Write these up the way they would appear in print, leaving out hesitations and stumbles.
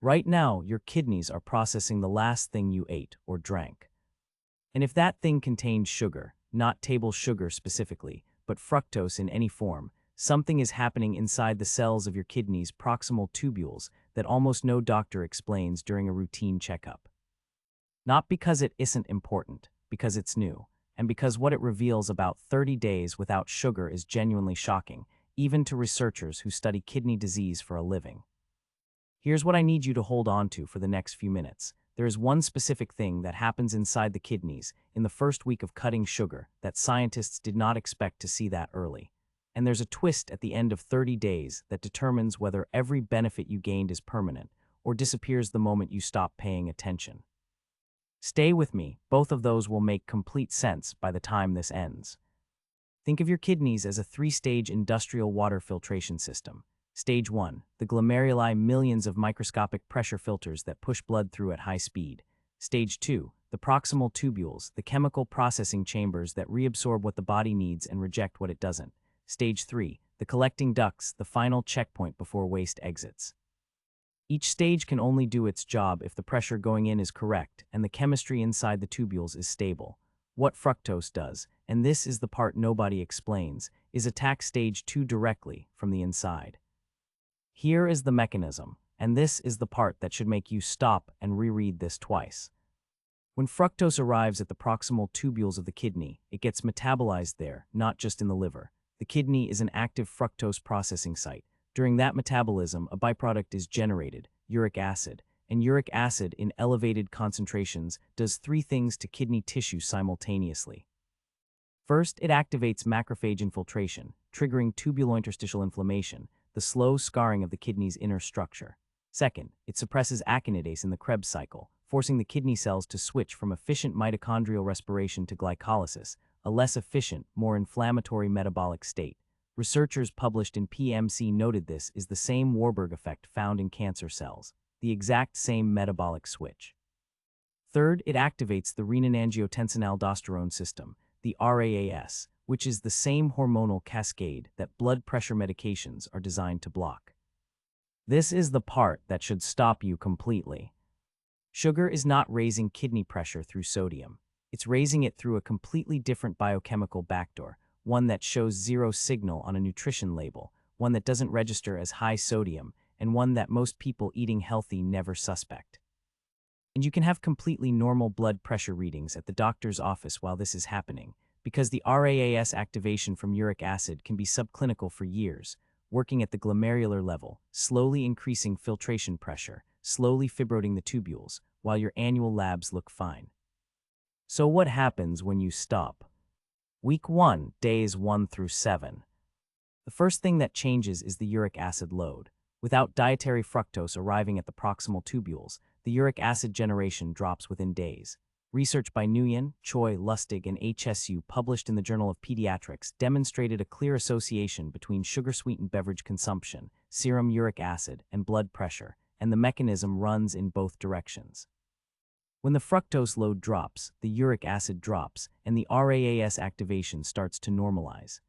Right now, your kidneys are processing the last thing you ate or drank. And if that thing contains sugar, not table sugar specifically, but fructose in any form, something is happening inside the cells of your kidneys' proximal tubules that almost no doctor explains during a routine checkup. Not because it isn't important, because it's new, and because what it reveals about 30 days without sugar is genuinely shocking, even to researchers who study kidney disease for a living. Here's what I need you to hold on to for the next few minutes. There is one specific thing that happens inside the kidneys in the first week of cutting sugar that scientists did not expect to see that early. And there's a twist at the end of 30 days that determines whether every benefit you gained is permanent or disappears the moment you stop paying attention. Stay with me, both of those will make complete sense by the time this ends. Think of your kidneys as a three-stage industrial water filtration system. Stage 1, the glomeruli, millions of microscopic pressure filters that push blood through at high speed. Stage 2, the proximal tubules, the chemical processing chambers that reabsorb what the body needs and reject what it doesn't. Stage 3, the collecting ducts, the final checkpoint before waste exits. Each stage can only do its job if the pressure going in is correct and the chemistry inside the tubules is stable. What fructose does, and this is the part nobody explains, is attack stage 2 directly from the inside. Here is the mechanism, and this is the part that should make you stop and reread this twice. When fructose arrives at the proximal tubules of the kidney, it gets metabolized there, not just in the liver. The kidney is an active fructose processing site. During that metabolism, a byproduct is generated, uric acid, and uric acid in elevated concentrations does three things to kidney tissue simultaneously. First, it activates macrophage infiltration, triggering tubulointerstitial inflammation, the slow scarring of the kidney's inner structure. Second, it suppresses akinidase in the Krebs cycle, forcing the kidney cells to switch from efficient mitochondrial respiration to glycolysis, a less efficient, more inflammatory metabolic state. Researchers published in PMC noted this is the same Warburg effect found in cancer cells, the exact same metabolic switch. Third, it activates the renin-angiotensin-aldosterone system, the RAAS, which is the same hormonal cascade that blood pressure medications are designed to block. This is the part that should stop you completely. Sugar is not raising kidney pressure through sodium. It's raising it through a completely different biochemical backdoor, one that shows zero signal on a nutrition label, one that doesn't register as high sodium, and one that most people eating healthy never suspect. And you can have completely normal blood pressure readings at the doctor's office while this is happening, because the RAAS activation from uric acid can be subclinical for years, working at the glomerular level, slowly increasing filtration pressure, slowly fibroting the tubules, while your annual labs look fine. So what happens when you stop? Week 1, days 1 through 7. The first thing that changes is the uric acid load. Without dietary fructose arriving at the proximal tubules, the uric acid generation drops within days. Research by Nguyen, Choi, Lustig, and HSU published in the Journal of Pediatrics demonstrated a clear association between sugar-sweetened beverage consumption, serum uric acid, and blood pressure, and the mechanism runs in both directions. When the fructose load drops, the uric acid drops, and the RAAS activation starts to normalize.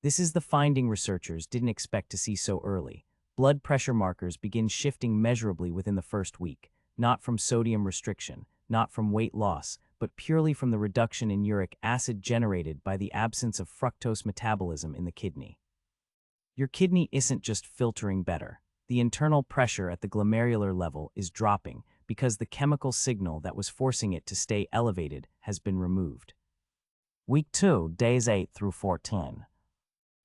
This is the finding researchers didn't expect to see so early. Blood pressure markers begin shifting measurably within the first week, not from sodium restriction, not from weight loss, but purely from the reduction in uric acid generated by the absence of fructose metabolism in the kidney. Your kidney isn't just filtering better. The internal pressure at the glomerular level is dropping because the chemical signal that was forcing it to stay elevated has been removed. Week 2, days 8 through 14.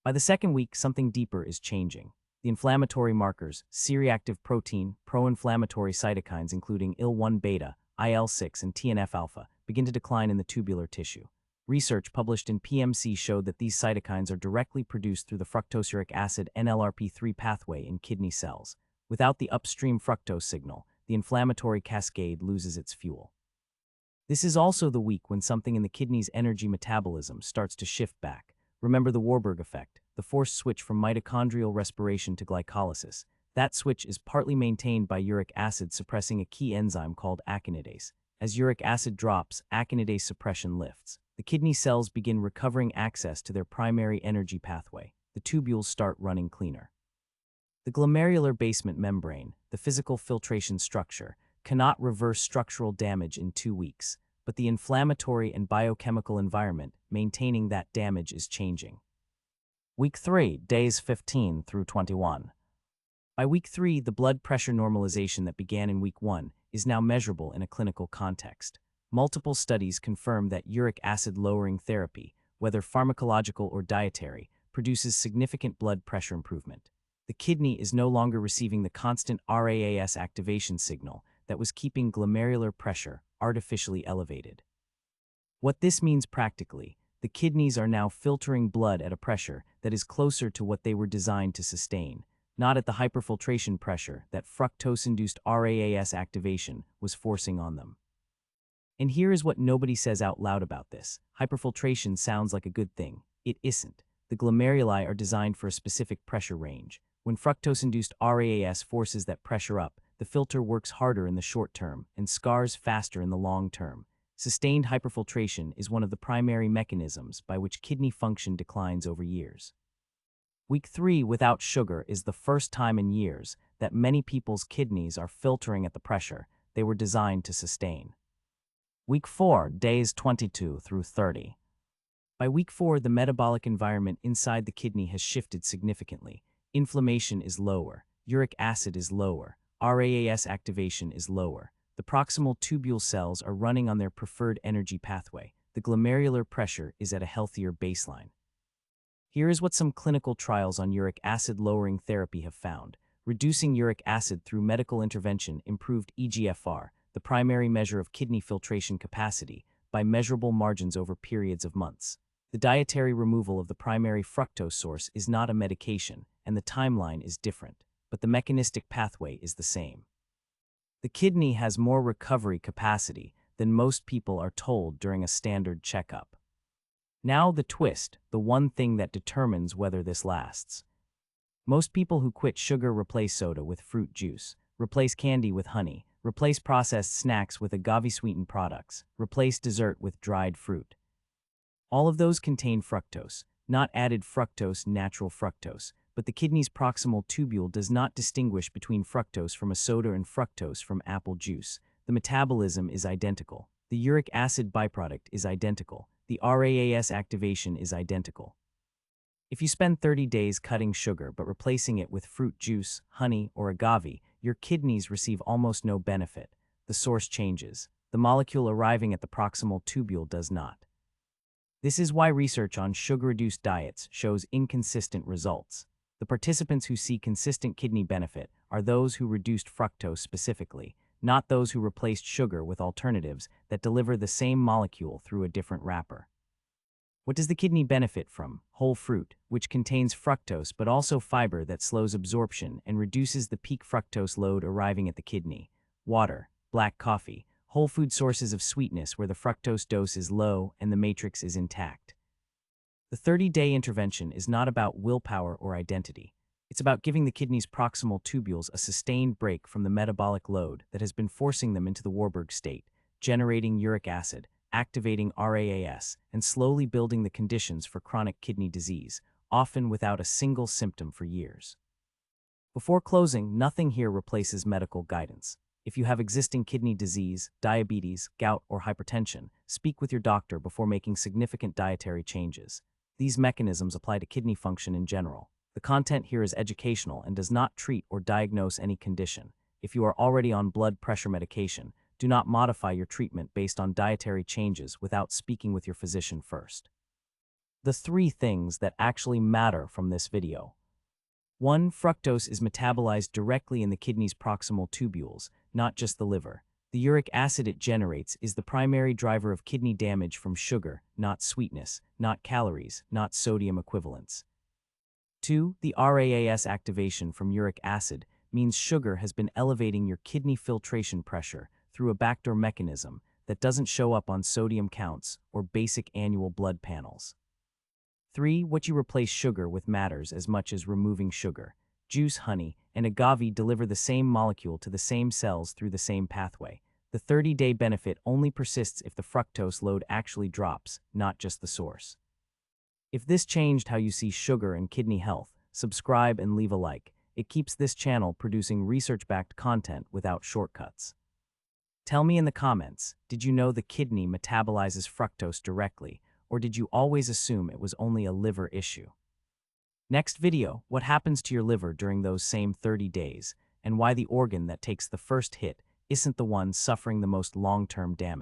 By the second week, something deeper is changing. The inflammatory markers, C-reactive protein, pro-inflammatory cytokines including IL-1 beta, IL-6, and TNF-alpha, begin to decline in the tubular tissue. Research published in PMC showed that these cytokines are directly produced through the fructose-uric acid NLRP3 pathway in kidney cells. Without the upstream fructose signal, the inflammatory cascade loses its fuel. This is also the week when something in the kidney's energy metabolism starts to shift back. Remember the Warburg effect, the forced switch from mitochondrial respiration to glycolysis. That switch is partly maintained by uric acid suppressing a key enzyme called akinidase. As uric acid drops, akinidase suppression lifts. The kidney cells begin recovering access to their primary energy pathway. The tubules start running cleaner. The glomerular basement membrane, the physical filtration structure, cannot reverse structural damage in 2 weeks, but the inflammatory and biochemical environment maintaining that damage is changing. Week 3, days 15 through 21. By week 3, the blood pressure normalization that began in week 1 is now measurable in a clinical context. Multiple studies confirm that uric acid lowering therapy, whether pharmacological or dietary, produces significant blood pressure improvement. The kidney is no longer receiving the constant RAAS activation signal that was keeping glomerular pressure artificially elevated. What this means practically, the kidneys are now filtering blood at a pressure that is closer to what they were designed to sustain, not at the hyperfiltration pressure that fructose-induced RAAS activation was forcing on them. And here is what nobody says out loud about this. Hyperfiltration sounds like a good thing. It isn't. The glomeruli are designed for a specific pressure range. When fructose-induced RAAS forces that pressure up, the filter works harder in the short term and scars faster in the long term. Sustained hyperfiltration is one of the primary mechanisms by which kidney function declines over years. Week 3 without sugar is the first time in years that many people's kidneys are filtering at the pressure they were designed to sustain. Week 4, days 22 through 30. By week 4, the metabolic environment inside the kidney has shifted significantly. Inflammation is lower, uric acid is lower, RAAS activation is lower. The proximal tubule cells are running on their preferred energy pathway. The glomerular pressure is at a healthier baseline. Here is what some clinical trials on uric acid lowering therapy have found. Reducing uric acid through medical intervention improved eGFR, the primary measure of kidney filtration capacity, by measurable margins over periods of months. The dietary removal of the primary fructose source is not a medication, and the timeline is different, but the mechanistic pathway is the same. The kidney has more recovery capacity than most people are told during a standard checkup. Now the twist, the one thing that determines whether this lasts. Most people who quit sugar replace soda with fruit juice, replace candy with honey, replace processed snacks with agave-sweetened products, replace dessert with dried fruit. All of those contain fructose, not added fructose, natural fructose, but the kidney's proximal tubule does not distinguish between fructose from a soda and fructose from apple juice. The metabolism is identical. The uric acid byproduct is identical. The RAAS activation is identical. If you spend 30 days cutting sugar but replacing it with fruit juice, honey, or agave, your kidneys receive almost no benefit. The source changes. The molecule arriving at the proximal tubule does not. This is why research on sugar-reduced diets shows inconsistent results. The participants who see consistent kidney benefit are those who reduced fructose specifically, not those who replaced sugar with alternatives that deliver the same molecule through a different wrapper. What does the kidney benefit from? Whole fruit, which contains fructose but also fiber that slows absorption and reduces the peak fructose load arriving at the kidney. Water, black coffee, whole food sources of sweetness where the fructose dose is low and the matrix is intact. The 30-day intervention is not about willpower or identity. It's about giving the kidney's proximal tubules a sustained break from the metabolic load that has been forcing them into the Warburg state, generating uric acid, activating RAAS, and slowly building the conditions for chronic kidney disease, often without a single symptom for years. Before closing, nothing here replaces medical guidance. If you have existing kidney disease, diabetes, gout, or hypertension, speak with your doctor before making significant dietary changes. These mechanisms apply to kidney function in general. The content here is educational and does not treat or diagnose any condition. If you are already on blood pressure medication, do not modify your treatment based on dietary changes without speaking with your physician first. The 3 things that actually matter from this video. 1. Fructose is metabolized directly in the kidney's proximal tubules, not just the liver. The uric acid it generates is the primary driver of kidney damage from sugar, not sweetness, not calories, not sodium equivalents. 2. The RAAS activation from uric acid means sugar has been elevating your kidney filtration pressure through a backdoor mechanism that doesn't show up on sodium counts or basic annual blood panels. 3. What you replace sugar with matters as much as removing sugar. Juice, honey, and agave deliver the same molecule to the same cells through the same pathway. The 30-day benefit only persists if the fructose load actually drops, not just the source. If this changed how you see sugar and kidney health, subscribe and leave a like. It keeps this channel producing research-backed content without shortcuts. Tell me in the comments, did you know the kidney metabolizes fructose directly, or did you always assume it was only a liver issue? Next video, what happens to your liver during those same 30 days, and why the organ that takes the first hit isn't the one suffering the most long-term damage.